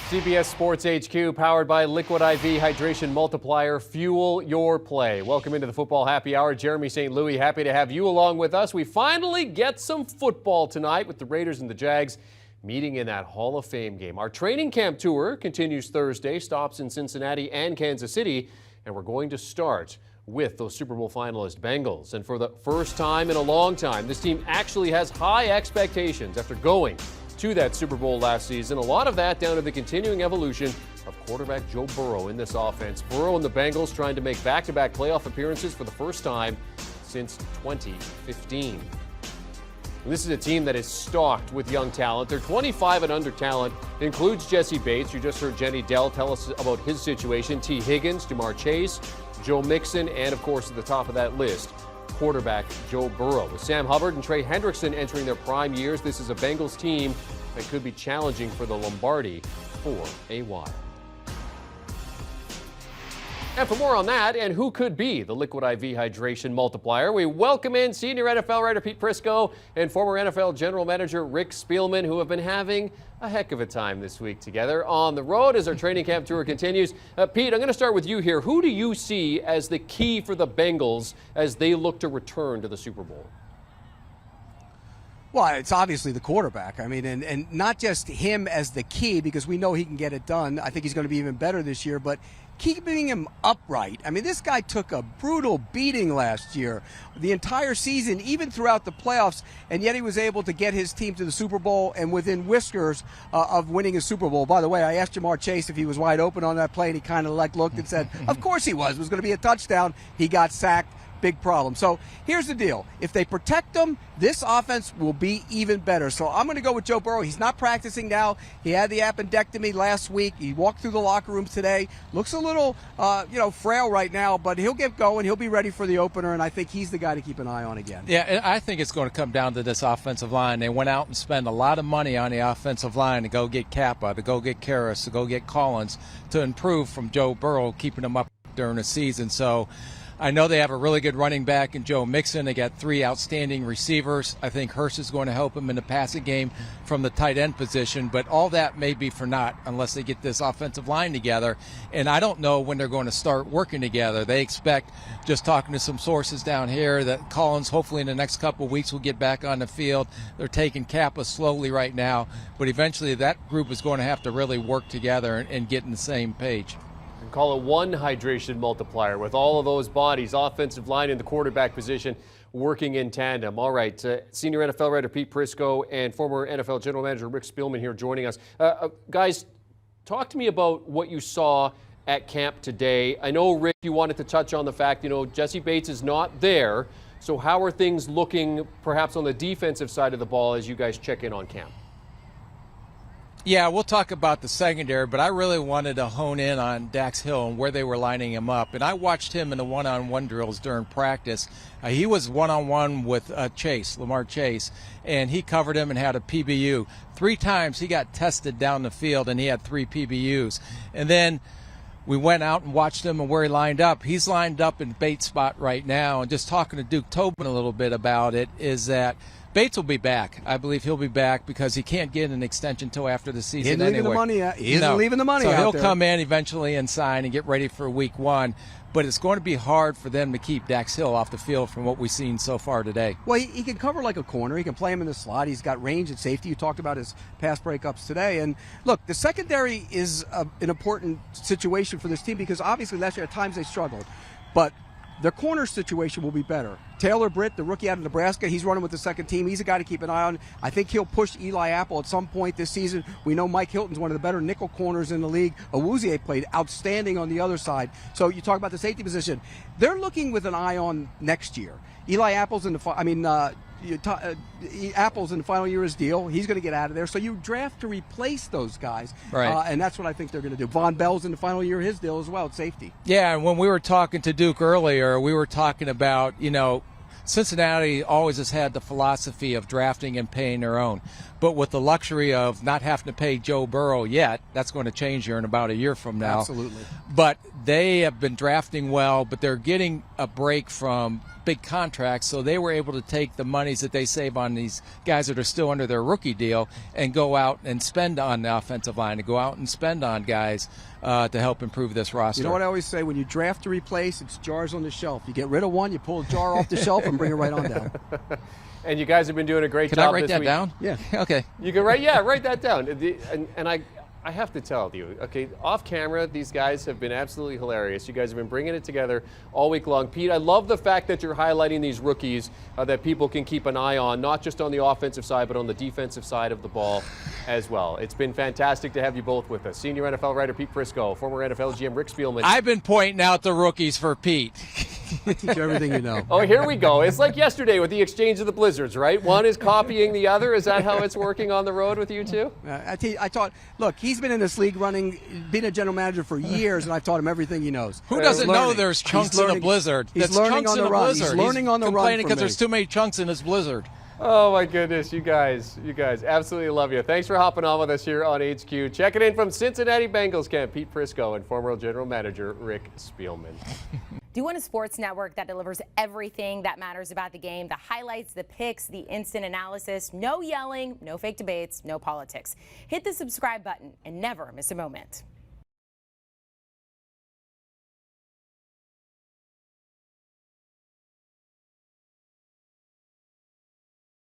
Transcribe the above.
CBS Sports HQ, powered by Liquid IV Hydration Multiplier. Fuel your play. Welcome into the Football Happy Hour. Jeremy St. Louis, happy to have you along with us. We finally get some football tonight with the Raiders and the Jags meeting in that Hall of Fame game. Our training camp tour continues Thursday, stops in Cincinnati and Kansas City, and we're going to start with those Super Bowl finalist Bengals. And for the first time in a long time, this team actually has high expectations after going to that Super Bowl last season. A lot of that down to the continuing evolution of quarterback Joe Burrow in this offense. Burrow and the Bengals trying to make back-to-back playoff appearances for the first time since 2015. This is a team that is stocked with young talent. Their 25 and under talent includes Jesse Bates. You just heard Jenny Dell tell us about his situation. T. Higgins, Jamar Chase, Joe Mixon, and of course at the top of that list, quarterback Joe Burrow. With Sam Hubbard and Trey Hendrickson entering their prime years, this is a Bengals team that could be challenging for the Lombardi for a while. And for more on that and who could be the Liquid IV Hydration Multiplier, we welcome in senior NFL writer Pete Prisco and former NFL general manager Rick Spielman, who have been having a heck of a time this week together on the road as our training camp tour continues. Pete, I'm going to start with you here. Who do you see as the key for the Bengals as they look to return to the Super Bowl? Well, it's obviously the quarterback. I mean, and not just him as the key, because we know he can get it done. I think he's going to be even better this year, but keeping him upright. I mean, this guy took a brutal beating last year, the entire season, even throughout the playoffs, and yet he was able to get his team to the Super Bowl and within whiskers of winning a Super Bowl. By the way, I asked Jamar Chase if he was wide open on that play, and he kind of looked and said, of course he was. It was going to be a touchdown. He got sacked. Big problem. So here's the deal. If they protect him, this offense will be even better. So I'm going to go with Joe Burrow. He's not practicing now. He had the appendectomy last week. He walked through the locker room today. Looks a little, frail right now, but he'll get going. He'll be ready for the opener, and I think he's the guy to keep an eye on again. Yeah, and I think it's going to come down to this offensive line. They went out and spent a lot of money on the offensive line to go get Kappa, to go get Karras, to go get Collins, to improve from Joe Burrow, keeping him up during the season. So I know they have a really good running back in Joe Mixon. They got three outstanding receivers. I think Hurst is going to help him in the passing game from the tight end position, but all that may be for naught unless they get this offensive line together. And I don't know when they're going to start working together. They expect, just talking to some sources down here, that Collins hopefully in the next couple of weeks will get back on the field. They're taking Kappa slowly right now, but eventually that group is going to have to really work together and get in the same page. Call it one hydration multiplier with all of those bodies, offensive line and the quarterback position working in tandem. All right, senior NFL writer Pete Prisco and former NFL general manager Rick Spielman here joining us. Guys, talk to me about what you saw at camp today. I know, Rick, you wanted to touch on the fact, Jesse Bates is not there. So how are things looking perhaps on the defensive side of the ball as you guys check in on camp? Yeah, we'll talk about the secondary, but I really wanted to hone in on Dax Hill and where they were lining him up. And I watched him in the one-on-one drills during practice. He was one-on-one with Lamar Chase, and he covered him and had a PBU. 3 times he got tested down the field, and he had 3 PBUs. And then we went out and watched him and where he lined up. He's lined up in Bates' spot right now. And just talking to Duke Tobin a little bit about it is that Bates will be back. I believe he'll be back because he can't get an extension until after the season anyway. He isn't leaving the money out there. So he'll come in eventually and sign and get ready for week 1. But it's going to be hard for them to keep Dax Hill off the field from what we've seen so far today. Well, he can cover like a corner. He can play him in the slot. He's got range and safety. You talked about his pass breakups today. And look, the secondary is an important situation for this team because obviously last year at times they struggled. But their corner situation will be better. Taylor Britt, the rookie out of Nebraska, he's running with the second team. He's a guy to keep an eye on. I think he'll push Eli Apple at some point this season. We know Mike Hilton's one of the better nickel corners in the league. Awuzie played outstanding on the other side. So you talk about the safety position. They're looking with an eye on next year. Eli Apple's in the Apple's in the final year of his deal. He's going to get out of there. So you draft to replace those guys. Right. And that's what I think they're going to do. Von Bell's in the final year of his deal as well at safety. Yeah, and when we were talking to Duke earlier, we were talking about, Cincinnati always has had the philosophy of drafting and paying their own. But with the luxury of not having to pay Joe Burrow yet, that's going to change here in about a year from now. Absolutely. But they have been drafting well, but they're getting a break from big contracts, so they were able to take the monies that they save on these guys that are still under their rookie deal and go out and spend on the offensive line, to go out and spend on guys to help improve this roster. You know what I always say? When you draft to replace, it's jars on the shelf. You get rid of one, you pull a jar off the shelf and bring it right on down. And you guys have been doing a great Can job I write this that week. down? Yeah. Okay. You can write that down. And I have to tell you, okay, off camera, these guys have been absolutely hilarious. You guys have been bringing it together all week long. Pete, I love the fact that you're highlighting these rookies that people can keep an eye on, not just on the offensive side, but on the defensive side of the ball as well. It's been fantastic to have you both with us. Senior NFL writer Pete Prisco, former NFL GM Rick Spielman. I've been pointing out the rookies for Pete. Teach you everything you know. Oh, here we go. It's like yesterday with the exchange of the blizzards, right? One is copying the other. Is that how it's working on the road with you two? I taught. Look, he's been in this league being a general manager for years, and I've taught him everything he knows. Who doesn't know there's chunks in a blizzard? He's learning on the run. He's learning on the run. Complaining because there's too many chunks in his blizzard. Oh my goodness, you guys, absolutely love you. Thanks for hopping on with us here on HQ. Checking in from Cincinnati Bengals camp, Pete Prisco and former general manager Rick Spielman. Do you want a sports network that delivers everything that matters about the game? The highlights, the picks, the instant analysis, no yelling, no fake debates, no politics. Hit the subscribe button and never miss a moment.